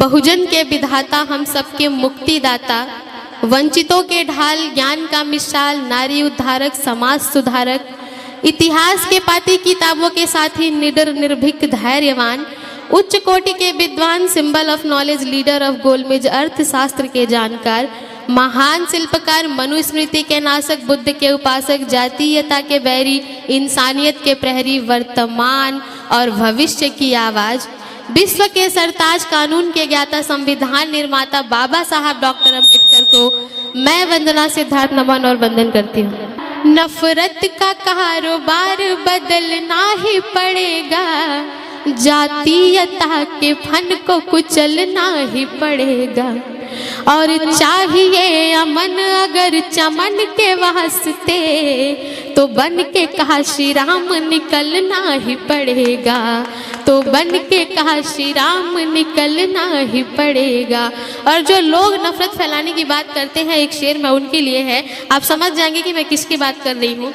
बहुजन के विधाता, हम सबके मुक्तिदाता, वंचितों के ढाल, ज्ञान का मिसाल, नारी उद्धारक, समाज सुधारक, इतिहास के पाती किताबों के साथ ही निडर निर्भीक धैर्यवान, उच्च कोटि के विद्वान, symbol of knowledge, leader of गोलमेज, अर्थशास्त्र के जानकार, महान शिल्पकार, मनुस्मृति के नाशक, बुद्ध के उपासक, जातीयता के बैरी, इंसानियत के प्रहरी, वर्तमान और भविष्य की आवाज़, विश्व के सरताज, कानून के ज्ञाता, संविधान निर्माता बाबा साहब डॉक्टर अम्बेडकर को मैं वंदना सिद्धार्थ नमन और वंदन करती हूँ। नफरत का कारोबार बदलना ही पड़ेगा, जातीयता के फन को कुचलना ही पड़ेगा, और चाहिए अमन अगर चमन के वास्ते, तो बन के काशी राम निकलना ही पड़ेगा, तो बन के काशी राम निकलना ही पड़ेगा। और जो लोग नफरत फैलाने की बात करते हैं, एक शेर में उनके लिए है, आप समझ जाएंगे कि मैं किसकी बात कर रही हूँ।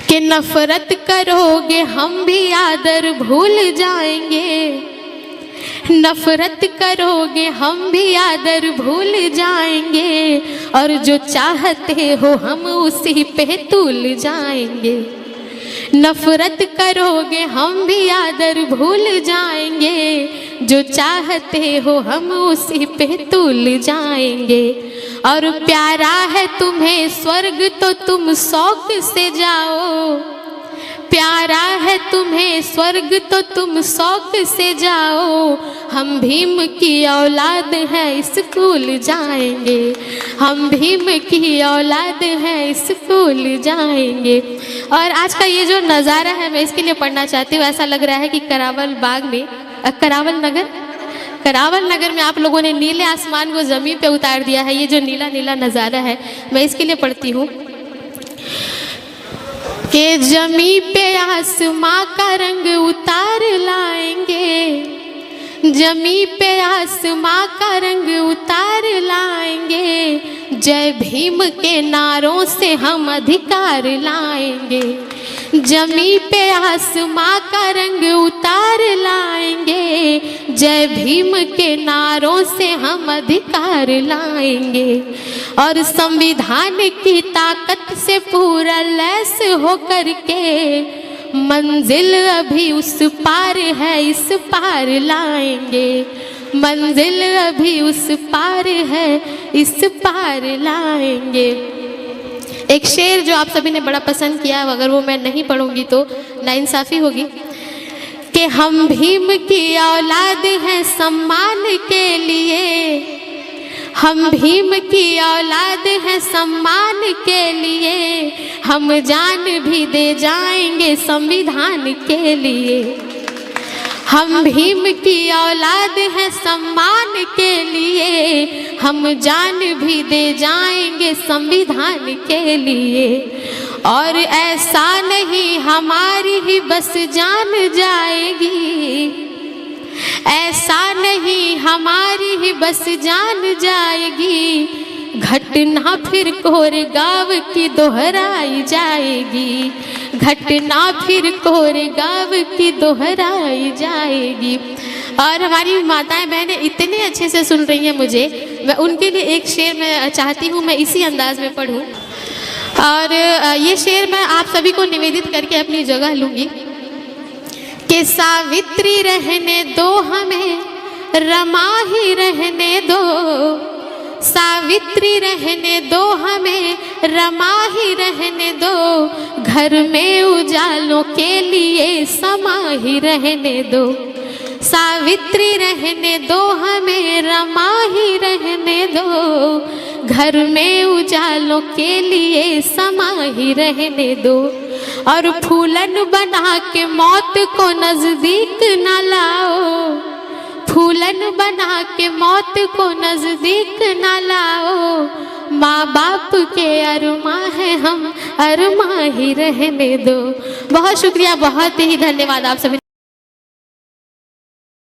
कि नफरत करोगे हम भी आदर भूल जाएंगे, नफरत करोगे हम भी आदर भूल जाएंगे, और जो चाहते हो हम उसी पे तुल जाएंगे। नफरत करोगे हम भी आदर भूल जाएंगे, जो चाहते हो हम उसी पे तुल जाएंगे। और प्यारा है तुम्हें स्वर्ग तो तुम शौक से जाओ, प्यारा है तुम्हें स्वर्ग तो तुम शौक से जाओ, हम भीम की औलाद है स्कूल जाएंगे, हम भीम की औलाद है स्कूल जाएंगे। और आज का ये जो नज़ारा है, मैं इसके लिए पढ़ना चाहती हूँ। ऐसा लग रहा है कि करावल बाग में, करावल नगर में आप लोगों ने नीले आसमान को ज़मीन पे उतार दिया है। ये जो नीला नीला नज़ारा है, मैं इसके लिए पढ़ती हूँ कि जमी पे आसमां का रंग उतार लाएंगे, जमी पे आसमां का रंग उतार लाएंगे, जय भीम के नारों से हम अधिकार लाएंगे, जमी पे आसमां का रंग उतार लाएंगे, जय भीम के नारों से हम अधिकार लाएंगे। और संविधान की ताकत से पूरा लैस हो करके, मंजिल अभी उस पार है इस पार लाएंगे, मंजिल अभी उस पार है इस पार लाएंगे। एक शेर जो आप सभी ने बड़ा पसंद किया, अगर वो मैं नहीं पढ़ूंगी तो नाइंसाफ़ी होगी। कि हम भीम की औलाद हैं सम्मान के लिए, हम भीम की औलाद हैं सम्मान के लिए, हम जान भी दे जाएंगे संविधान के लिए, हम भीम की औलाद हैं सम्मान के लिए, हम जान भी दे जाएंगे संविधान के लिए। और ऐसा नहीं हमारी ही बस जान जाएगी, ऐसा नहीं हमारी ही बस जान जाएगी, घटना फिर कोरेगांव की दोहराई जाएगी, घटना फिर कोरेगांव की दोहराई जाएगी। और हमारी माताएं बहनें इतने अच्छे से सुन रही हैं मुझे, मैं उनके लिए एक शेर मैं चाहती हूँ मैं इसी अंदाज में पढ़ूँ। और ये शेर मैं आप सभी को निवेदित करके अपनी जगह लूँगी। कि सावित्री रहने दो हमें, रमा ही रहने दो, सावित्री रहने दो हमें, रमा ही रहने दो, घर में उजालों के लिए समा ही रहने दो, सावित्री रहने दो हमें, रमा ही रहने दो, घर में उजालों के लिए समा ही रहने दो। और फूलन बना के मौत को नज़दीक न लाओ, फूलन बना के मौत को नज़दीक न लाओ, माँ बाप के अरमा है हम, अरमा ही रहने दो। बहुत शुक्रिया, बहुत ही धन्यवाद आप सभी।